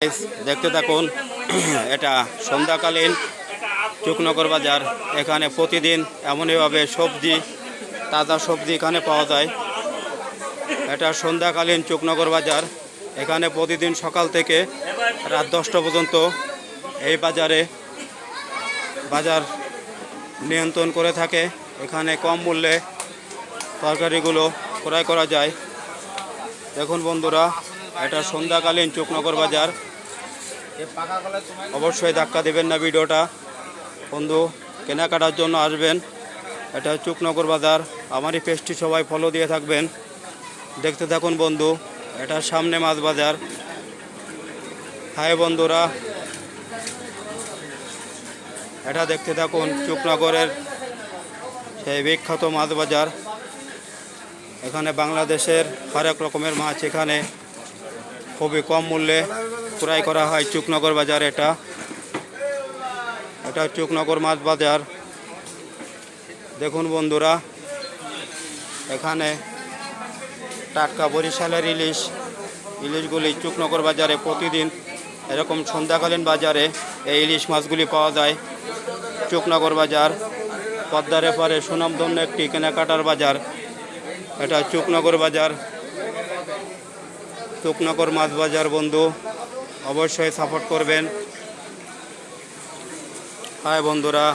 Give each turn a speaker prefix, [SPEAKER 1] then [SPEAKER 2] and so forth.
[SPEAKER 1] দেখতে থাকুন। এটা সন্ধ্যাকালীন চুকনগর বাজার। এখানে প্রতিদিন এমনইভাবে সবজি, তাজা সবজি এখানে পাওয়া যায়। এটা সন্ধ্যাকালীন চুকনগর বাজার। এখানে প্রতিদিন সকাল থেকে রাত 10টা পর্যন্ত এই বাজার নিয়ন্ত্রণ করে থাকে। এখানে কম মূল্যে তরকারিগুলো ক্রয় করা যায়। দেখুন বন্ধুরা, এটা সন্ধ্যাকালীন চুকনগর বাজার। অবশ্যই ধাক্কা দেবেন না ভিডিওটা। বন্ধু কেনাকাটার জন্য আসবেন। এটা চুকনগর বাজার। আমারই পেজটি সবাই ফলো দিয়ে থাকবেন। দেখতে থাকুন বন্ধু। এটা সামনে মাছ বাজার। হাই বন্ধুরা, এটা দেখতে থাকুন চুকনগরের সেই বিখ্যাত মাছ বাজার। এখানে বাংলাদেশের হরেক রকমের মাছ এখানে খুবই কম মূল্যে ক্রয় করা হয় চুকনগর বাজার। এটা চুকনগর মাছ বাজার। দেখুন বন্ধুরা, এখানে টাটকা বরিশালের ইলিশগুলি চুকনগর বাজারে প্রতিদিন এরকম সন্ধ্যাকালীন বাজারে এই ইলিশ মাছগুলি পাওয়া যায়। চুকনগর বাজার পদ্মার এপারে সুনামধন্য একটি কেনাকাটার বাজার। এটা চুকনগর বাজার, চুকনগর মাছ বাজার। বন্ধু অবশ্যই সাপোর্ট করবেন। হাই বন্ধুরা।